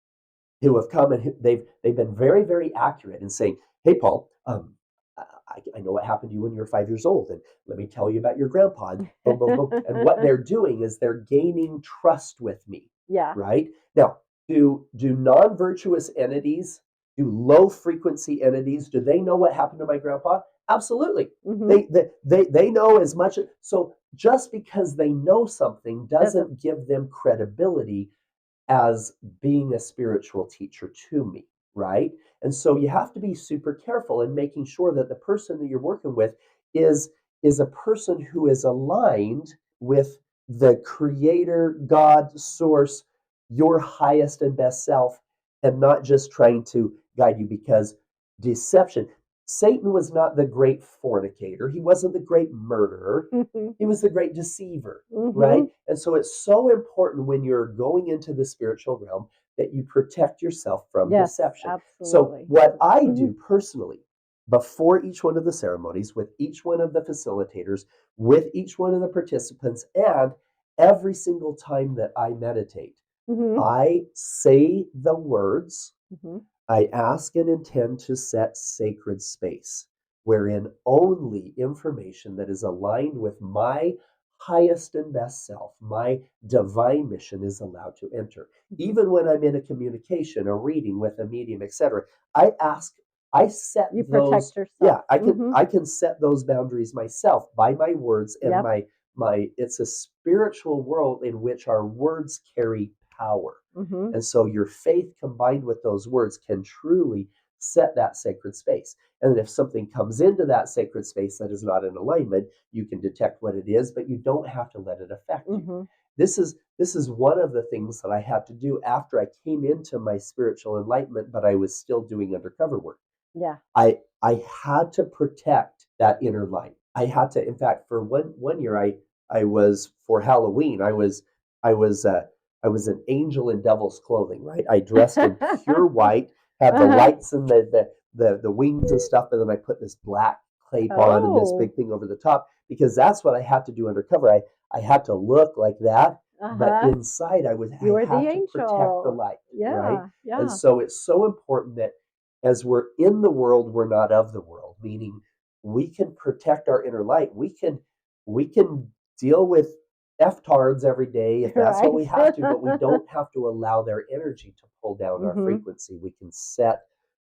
who have come and they've been very, very accurate in saying, hey, Paul, I know what happened to you when you were 5 years old, and let me tell you about your grandpa. And boom, boom, boom. And what they're doing is they're gaining trust with me. Right? Now, do non-virtuous entities, do low frequency entities, do they know what happened to my grandpa? Absolutely. They know as much. So just because they know something doesn't give them credibility as being a spiritual teacher to me, right? And so you have to be super careful in making sure that the person that you're working with is a person who is aligned with the creator, God, source, your highest and best self, and not just trying to guide you, because deception. Satan was not the great fornicator. He wasn't the great murderer. He was the great deceiver, right? And so it's so important when you're going into the spiritual realm that you protect yourself from deception. Absolutely. So what I do personally, before each one of the ceremonies, with each one of the facilitators, with each one of the participants, and every single time that I meditate, I say the words, I ask and intend to set sacred space wherein only information that is aligned with my highest and best self, my divine mission, is allowed to enter. Even when I'm in a communication, a reading with a medium, etc., I ask I set You those. protect yourself. Yeah, I can set those boundaries myself by my words and Yep. my. It's a spiritual world in which our words carry power, and so your faith combined with those words can truly set that sacred space. And then if something comes into that sacred space that is not in alignment, you can detect what it is, but you don't have to let it affect you. This is one of the things that I had to do after I came into my spiritual enlightenment, but I was still doing undercover work. Yeah. I had to protect that inner light. I had to, in fact, for one year, I was for Halloween. I was an angel in devil's clothing, right? I dressed in pure white, had the lights and the wings and stuff, and then I put this black cape on and this big thing over the top because that's what I had to do undercover. I had to look like that, but inside I had to protect the light, right? Yeah. And so it's so important that as we're in the world, we're not of the world, meaning we can protect our inner light. We can deal with F-tards every day if that's what we have to, but we don't have to allow their energy to pull down our frequency. We can set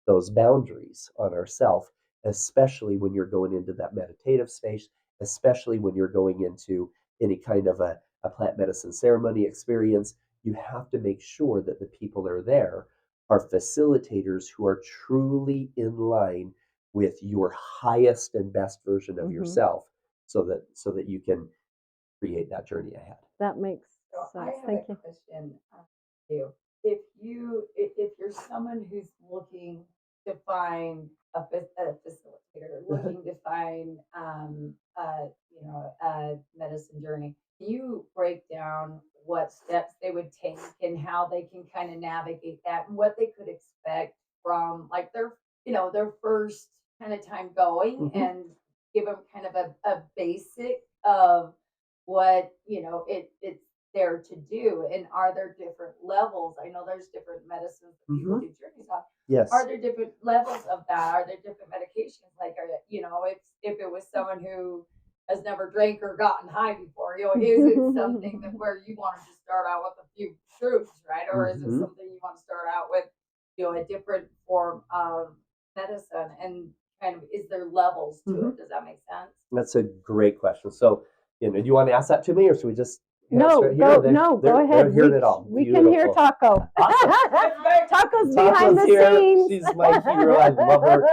those boundaries on ourselves, especially when you're going into that meditative space, especially when you're going into any kind of a plant medicine ceremony experience. You have to make sure that the people that are there are facilitators who are truly in line with your highest and best version of yourself so that you can create that journey ahead. That makes sense. Thank you. Question for you. If you're someone who's looking to find a facilitator, looking to find a medicine journey, can you break down what steps they would take and how they can kind of navigate that and what they could expect from like their first kind of time going and give them kind of a basic of what it's there to do, and are there different levels? I know there's different medicines that people do journeys on. Yes. Are there different levels of that? Are there different medications? Like, if it was someone who has never drank or gotten high before, is it something that where you want to just start out with a few truths, right? Or is it something you want to start out with, a different form of medicine, and kind of is there levels to it? Does that make sense? That's a great question. So, do you want to ask that to me, or should we just? No, go ahead. We can hear Taco. Awesome. Taco's behind the scenes. She's my hero. I love her.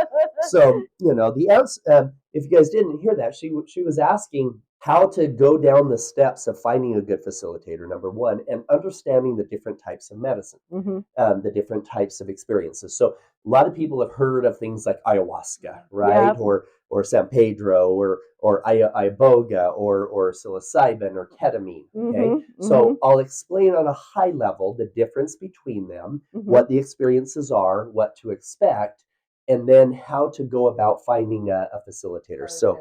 So, the answer, if you guys didn't hear that, she was asking how to go down the steps of finding a good facilitator, number one, and understanding the different types of medicine, the different types of experiences. So a lot of people have heard of things like ayahuasca, right? Yep. Or San Pedro or iboga or psilocybin or ketamine. Okay. So I'll explain on a high level the difference between them, what the experiences are, what to expect, and then how to go about finding a facilitator. So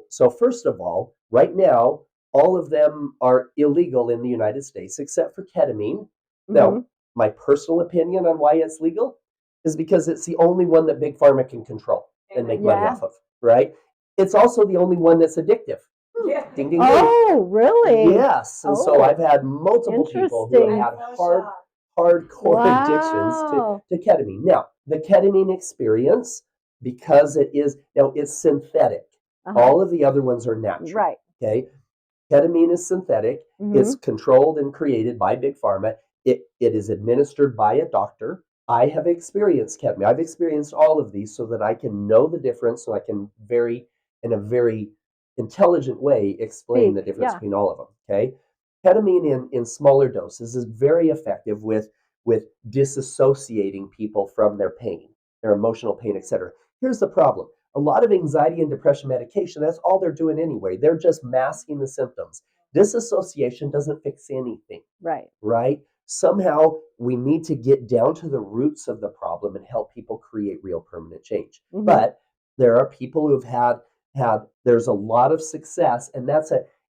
so first of all, right now, all of them are illegal in the United States except for ketamine. Now, my personal opinion on why it's legal is because it's the only one that Big Pharma can control and make money off of, right? It's also the only one that's addictive. Yeah. Ding, ding, ding. Oh, really? Yes. And so I've had multiple people who have had hardcore addictions to ketamine. Now, the ketamine experience, because it's synthetic. All of the other ones are natural. Right. Okay. Ketamine is synthetic. It's controlled and created by Big Pharma. It is administered by a doctor. I have experienced ketamine. I've experienced all of these so that I can know the difference, so I can in a very intelligent way explain the difference between all of them. Okay. Ketamine in smaller doses is very effective with disassociating people from their pain, their emotional pain, etc. Here's the problem. A lot of anxiety and depression medication, that's all they're doing anyway. They're just masking the symptoms. Disassociation doesn't fix anything. Right? Somehow we need to get down to the roots of the problem and help people create real permanent change. But there are people who've had there's a lot of success, and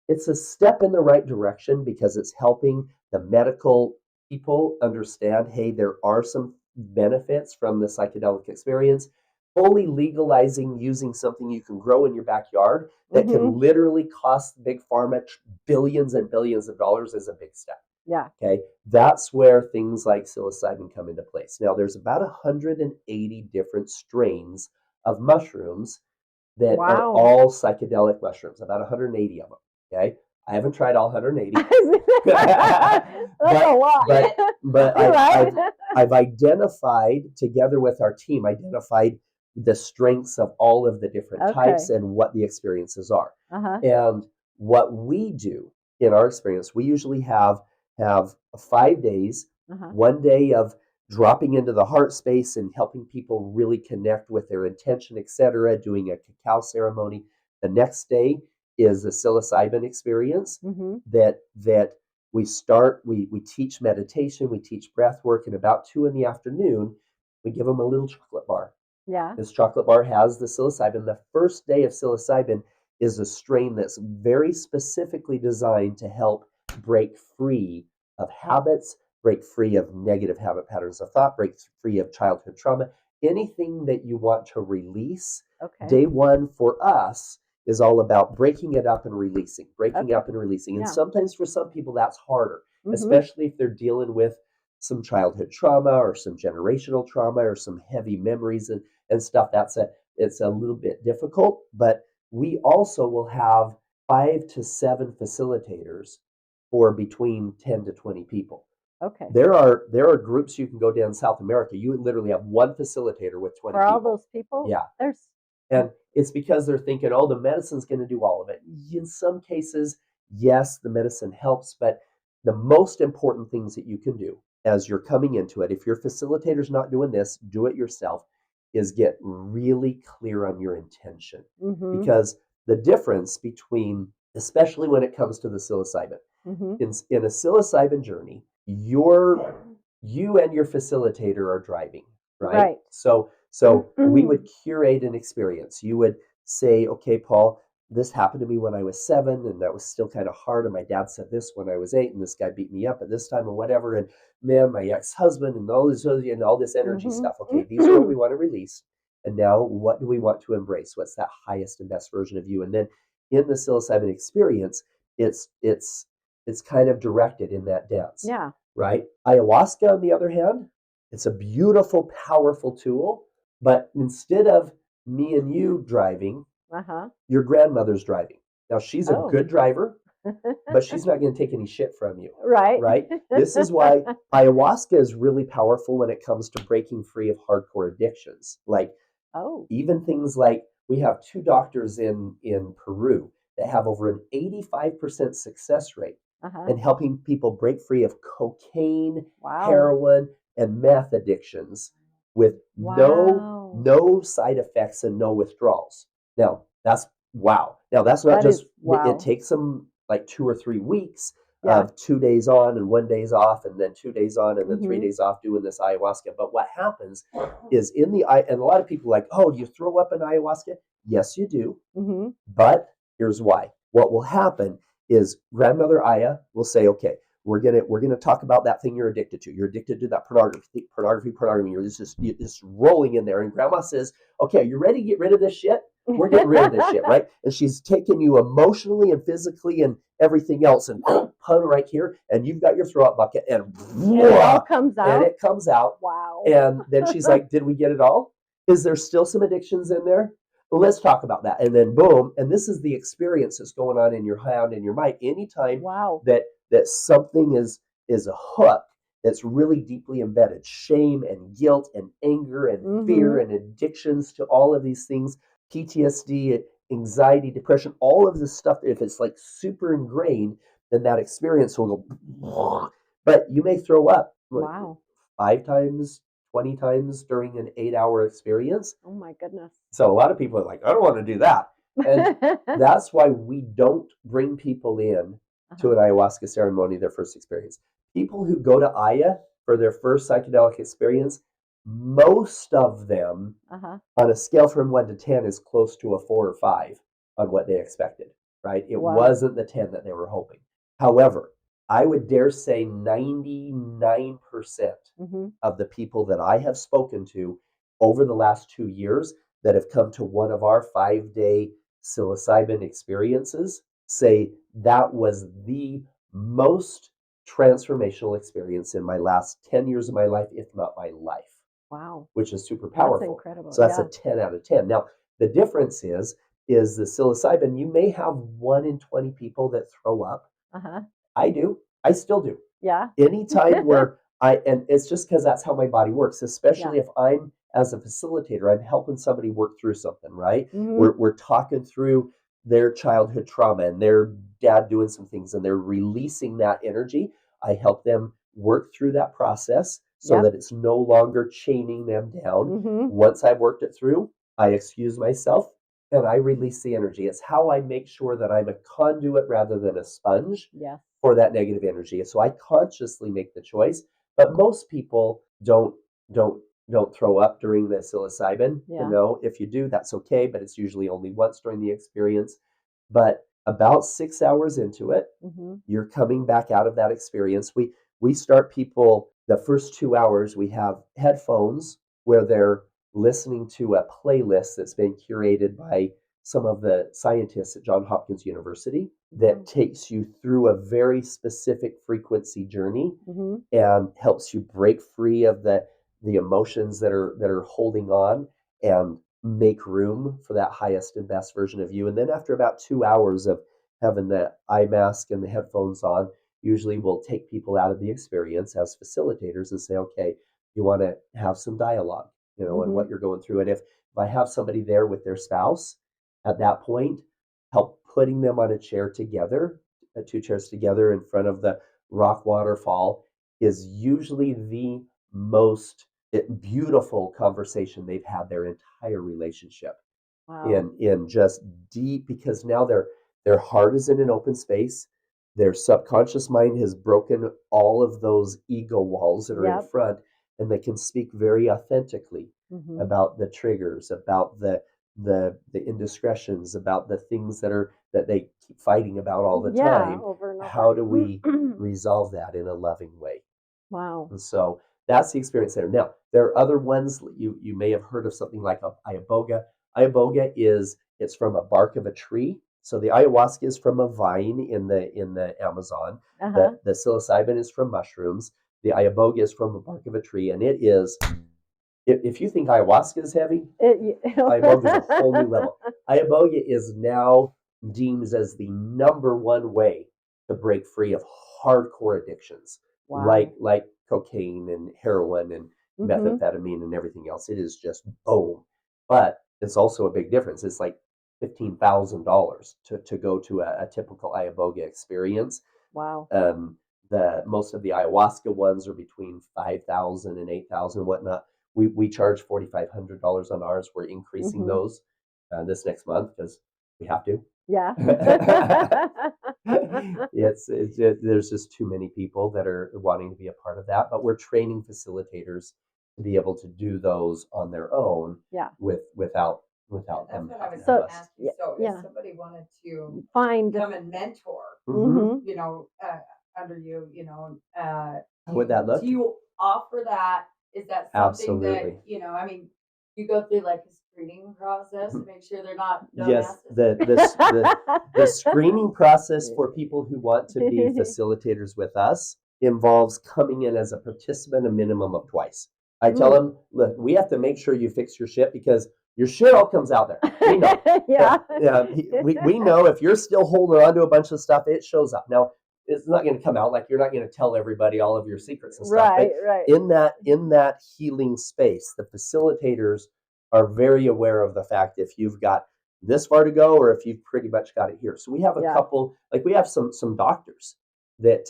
it's a step in the right direction because it's helping the medical people understand, hey, there are some benefits from the psychedelic experience. Fully legalizing using something you can grow in your backyard that can literally cost Big Pharma billions and billions of dollars is a big step. Yeah. Okay. That's where things like psilocybin come into place. Now, there's about 180 different strains of mushrooms that are Wow. all psychedelic mushrooms, about 180 of them. Okay. I haven't tried all 180. That's a lot. But Right? I've identified, together with our team, the strengths of all of the different types and what the experiences are. Uh-huh. And what we do in our experience, we usually have 5 days, Uh-huh. 1 day of dropping into the heart space and helping people really connect with their intention, etc., doing a cacao ceremony. The next day is the psilocybin experience Mm-hmm. that we teach meditation, we teach breath work, and about 2 p.m, we give them a little chocolate bar. Yeah. This chocolate bar has the psilocybin. The first day of psilocybin is a strain that's very specifically designed to help break free of habits, break free of negative habit patterns of thought, break free of childhood trauma, anything that you want to release. Okay. Day one for us is all about breaking it up and releasing, up and releasing. And sometimes for some people that's harder, especially if they're dealing with some childhood trauma or some generational trauma or some heavy memories and stuff. It's a little bit difficult, but we also will have 5 to 7 facilitators for between 10 to 20 people. Okay. There are groups you can go down South America. You would literally have one facilitator with 20 for all people. those people? Yeah. And it's because they're thinking, oh, the medicine's going to do all of it. In some cases, yes, the medicine helps, but the most important things that you can do as you're coming into it, if your facilitator's not doing this, do it yourself, is get really clear on your intention. Because the difference between, especially when it comes to the psilocybin, in a psilocybin journey, you and your facilitator are driving, right? So we would curate an experience. You would say, okay, Paul, this happened to me when I was 7, and that was still kind of hard. And my dad said this when I was 8, and this guy beat me up at this time, or whatever. And man, my ex-husband, and all this energy stuff. Okay, these are what we want to release. And now, what do we want to embrace? What's that highest and best version of you? And then in the psilocybin experience, it's kind of directed in that dance. Yeah. Right? Ayahuasca, on the other hand, it's a beautiful, powerful tool, but instead of me and you driving, your grandmother's driving. Now, she's a good driver, but she's not going to take any shit from you. Right? This is why ayahuasca is really powerful when it comes to breaking free of hardcore addictions. Like, even things like, we have 2 doctors in Peru that have over an 85% success rate in helping people break free of cocaine, heroin, and meth addictions with no side effects and no withdrawals. Now, that's wow. Now, that's not it takes them like 2 or 3 weeks of 2 days on and 1 day off, and then 2 days on and then 3 days off doing this ayahuasca. But what happens is and a lot of people are like, oh, do you throw up in ayahuasca? Yes, you do. But here's why. What will happen is grandmother Aya will say, okay, we're gonna talk about that thing you're addicted to. You're addicted to that pornography. You're just rolling in there. And grandma says, okay, you ready to get rid of this shit? We're getting rid of this shit, right? And she's taking you emotionally and physically and everything else and put it right here, and you've got your throw up bucket, and it all comes out. And it comes out. Wow. And then she's like, did we get it all? Is there still some addictions in there? Well, let's talk about that. And then boom, and this is the experience that's going on in your hand and your mind. Anytime that something is a hook that's really deeply embedded, shame and guilt and anger and fear and addictions to all of these things, PTSD, anxiety, depression, all of this stuff, if it's like super ingrained, then that experience will go, but you may throw up 5 times, 20 times during an 8-hour experience. Oh my goodness. So a lot of people are like, I don't want to do that. And that's why we don't bring people in to an ayahuasca ceremony, their first experience. People who go to Aya for their first psychedelic experience, most of them on a scale from 1 to 10 is close to a 4 or 5 on what they expected, right? It wasn't the 10 that they were hoping. However, I would dare say 99% of the people that I have spoken to over the last 2 years that have come to one of our 5-day psilocybin experiences say that was the most transformational experience in my last 10 years of my life, if not my life. Wow. Which is super powerful. That's incredible. So that's a 10 out of 10. Now, the difference is the psilocybin, you may have 1 in 20 people that throw up. Uh-huh. I do. I still do. Yeah. Anytime where and it's just because that's how my body works, especially if I'm, as a facilitator, I'm helping somebody work through something, right? We're talking through their childhood trauma and their dad doing some things and they're releasing that energy. I help them work through that process so that it's no longer chaining them down. Once I've worked it through, I excuse myself and I release the energy. It's how I make sure that I'm a conduit rather than a sponge for that negative energy. So I consciously make the choice, but most people don't throw up during the psilocybin. You know, if you do, that's okay, but it's usually only once during the experience. But about 6 hours into it, you're coming back out of that experience. We start people the first 2 hours. We have headphones where they're listening to a playlist that's been curated by some of the scientists at Johns Hopkins University that takes you through a very specific frequency journey and helps you break free of the emotions that are holding on and make room for that highest and best version of you. And then after about 2 hours of having the eye mask and the headphones on, usually we'll take people out of the experience as facilitators and say, okay, you want to have some dialogue, you know, and what you're going through. And if I have somebody there with their spouse at that point, help putting them on a chair together, 2 chairs together in front of the rock waterfall is usually the most beautiful conversation they've had their entire relationship. In just deep, because now their heart is in an open space. Their subconscious mind has broken all of those ego walls that are in front, and they can speak very authentically about the triggers, about the indiscretions, about the things that they keep fighting about all the time. Over and over. How do we resolve that in a loving way? Wow. And so that's the experience there. Now, there are other ones. You may have heard of something like iboga. Iboga it's from a bark of a tree. So the ayahuasca is from a vine in the Amazon. The psilocybin is from mushrooms. The iboga is from a bark of a tree, and it is. If you think ayahuasca is heavy, iboga is a whole new level. Iboga is now deemed as the #1 way to break free of hardcore addictions, like cocaine and heroin and methamphetamine and everything else. It is just boom. But it's also a big difference. It's like $15,000 to go to a typical iboga experience. Wow. Most of the ayahuasca ones are between $5,000 and $8,000, whatnot. We charge $4,500 on ours. We're increasing those this next month because we have to. Yeah. There's just too many people that are wanting to be a part of that, but we're training facilitators to be able to do those on their own. Without them. That's what I was So, going to ask you. So if somebody wanted to come and mentor, you know, under you, you know, how would that look? Do you offer that? Is that something that, you know, I mean, you go through like a screening process to make sure they're not dumbasses? Yes, the screening process for people who want to be facilitators with us involves coming in as a participant a minimum of twice. I tell them, look, we have to make sure you fix your shit because your shit all comes out there. We know. We know if you're still holding on to a bunch of stuff, it shows up. Now, it's not going to come out, like you're not going to tell everybody all of your secrets and stuff. Right. In that healing space, the facilitators are very aware of the fact if you've got this far to go or if you've pretty much got it here. So we have a couple, like we have some doctors that,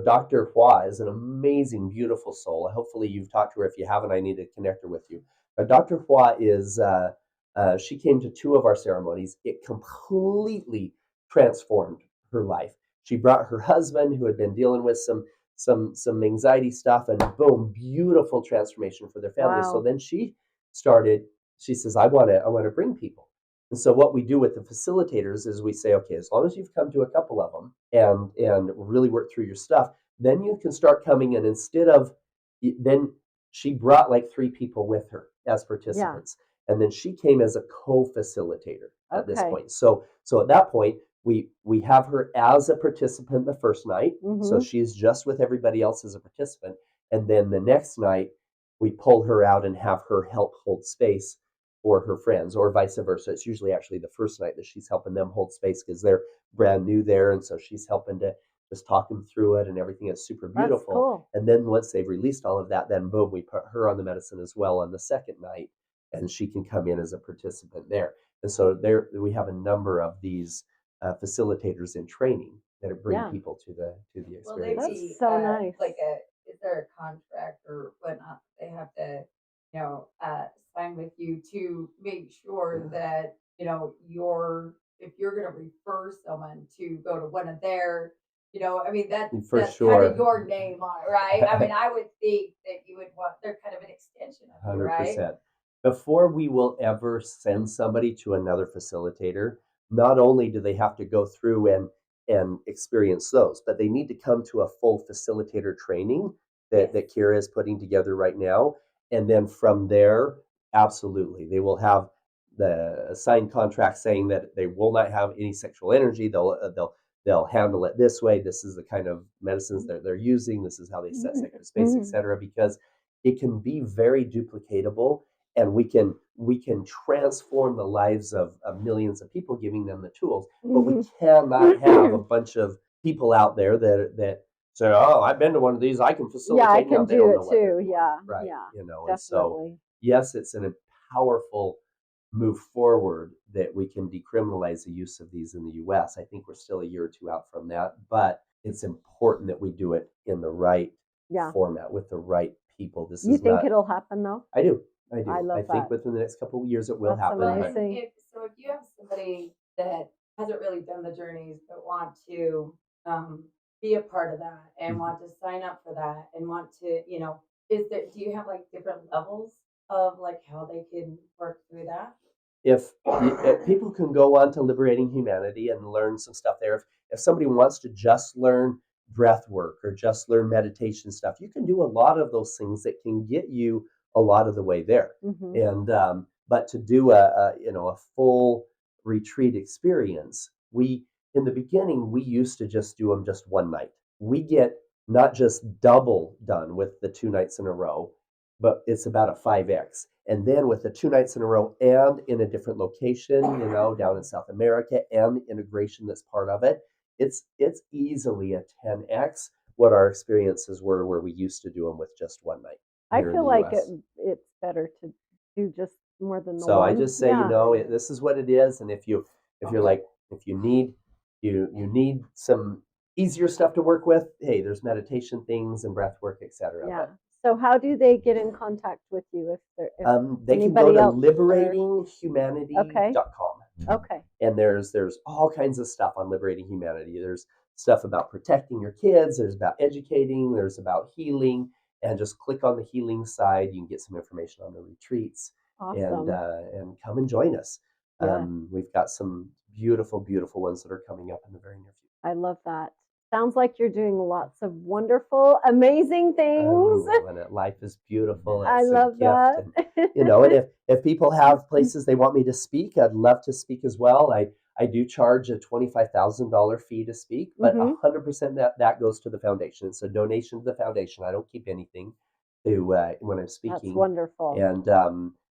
Dr. Hua is an amazing, beautiful soul. Hopefully you've talked to her. If you haven't, I need to connect her with you. But Dr. Hua is, she came to 2 of our ceremonies. It completely transformed her life. She brought her husband who had been dealing with some anxiety stuff, and boom, beautiful transformation for their family. So then she says, I want to bring people. And so what we do with the facilitators is we say, okay, as long as you've come to a couple of them and really work through your stuff, then you can start coming in then she brought like 3 people with her as participants. And then she came as a co-facilitator at this point. So at that point, we have her as a participant the first night, so she's just with everybody else as a participant, and then the next night we pull her out and have her help hold space for her friends, or vice versa. It's usually actually the first night that she's helping them hold space because they're brand new there, and so she's helping to just talk them through it, and everything is super beautiful. That's cool. And then once they've released all of that, then boom, we put her on the medicine as well on the second night, and she can come in as a participant there. And so there we have a number of these facilitators in training that bring people to the experience. Well, they That's so nice. Like is there a contract or whatnot they have to, sign with you to make sure that if you're going to refer someone to go to one of their, that's sure. kind of your name on it, right? I mean, I would think that you would want, they're kind of an extension of you, right? 100%. Before we will ever send somebody to another facilitator, not only do they have to go through and experience those, but they need to come to a full facilitator training that Kira is putting together right now. And then from there, absolutely, they will have the signed contract saying that they will not have any sexual energy. They'll handle it this way. This is the kind of medicines that they're using. This is how they set sacred space, etc. Because it can be very duplicatable, and we can transform the lives of millions of people, giving them the tools. But we cannot have a bunch of people out there that say, "Oh, I've been to one of these. I can facilitate." Yeah, I can do it too. Yeah, right. Yeah, definitely. And so yes, it's a powerful move forward that we can decriminalize the use of these in the U.S. I think we're still a year or two out from that, but it's important that we do it in the right format with the right people. You think it'll happen though? I do. I love I think within the next couple of years it will happen. Amazing. If you have somebody that hasn't really done the journeys but want to be a part of that and want to sign up for that and want to, do you have like different levels of like how they can work through that? If people can go on to Liberating Humanity and learn some stuff there, if somebody wants to just learn breath work or just learn meditation stuff, you can do a lot of those things that can get you a lot of the way there. And but to do a full retreat experience, in the beginning we used to just do them just one night. We get not just double done with the 2 nights in a row, but it's about a 5x. And then with the 2 nights in a row and in a different location, down in South America, and the integration that's part of it, it's easily a 10x what our experiences were where we used to do them with just one night. I feel like it's better to do just more than the one. So I just say, this is what it is, and if you need some easier stuff to work with, hey, there's meditation things and breath work, etc. Yeah. So how do they get in contact with you they can go to liberatinghumanity.com. Okay. And there's all kinds of stuff on Liberating Humanity. There's stuff about protecting your kids, there's about educating, there's about healing, and just click on the healing side. You can get some information on the retreats. Awesome. And come and join us. We've got some beautiful, beautiful ones that are coming up in the very near future. I love that. Sounds like you're doing lots of wonderful, amazing things. Life is beautiful. It's I love that. And if people have places they want me to speak, I'd love to speak as well. I do charge a $25,000 fee to speak, but 100% that goes to the foundation. It's a donation to the foundation. I don't keep anything when I'm speaking. That's wonderful. And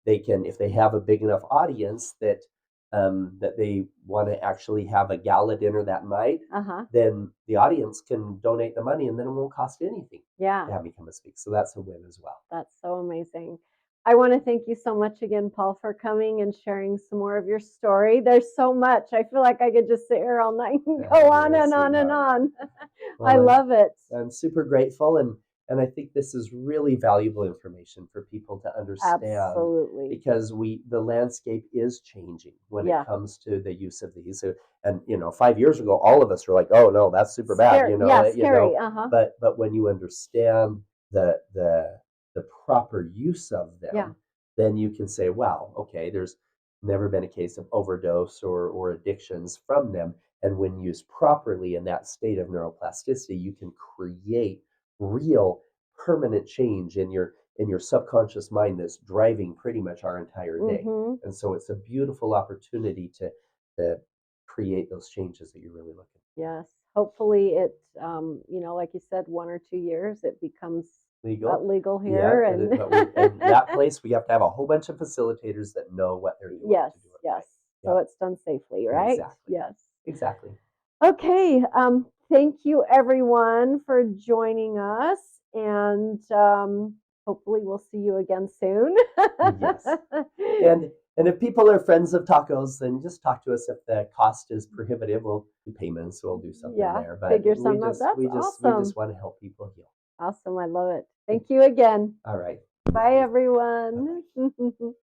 they can, if they have a big enough audience that they want to actually have a gala dinner that night, then the audience can donate the money, and then it won't cost anything to have me come and speak. So that's a win as well. That's so amazing. I want to thank you so much again, Paul, for coming and sharing some more of your story. There's so much. I feel like I could just sit here all night and go on and on and on. Well, I love it. I'm super grateful, and I think this is really valuable information for people to understand. Absolutely. Because the landscape is changing when it comes to the use of these. And 5 years ago, all of us were like, "Oh no, that's super bad." Scary. But when you understand the proper use of them, then you can say, "Wow, okay, there's never been a case of overdose or addictions from them." And when used properly in that state of neuroplasticity, you can create real permanent change in your subconscious mind that's driving pretty much our entire day. And so it's a beautiful opportunity to create those changes that you're really looking for. Yes. Hopefully it, like you said, 1 or 2 years, it becomes legal here. Yeah, and in that place, we have to have a whole bunch of facilitators that know what they're doing yes, to do it yes. right. So Yep. it's done safely, right? Exactly. Yes. Exactly. Okay. Thank you everyone for joining us, and hopefully we'll see you again soon. Yes. And if people are friends of tacos, then just talk to us. If the cost is prohibitive, we'll do payments, we'll do something there. But figure something out. That's we awesome. just want to help people heal. Awesome. I love it. Thank you again. All right. Bye everyone.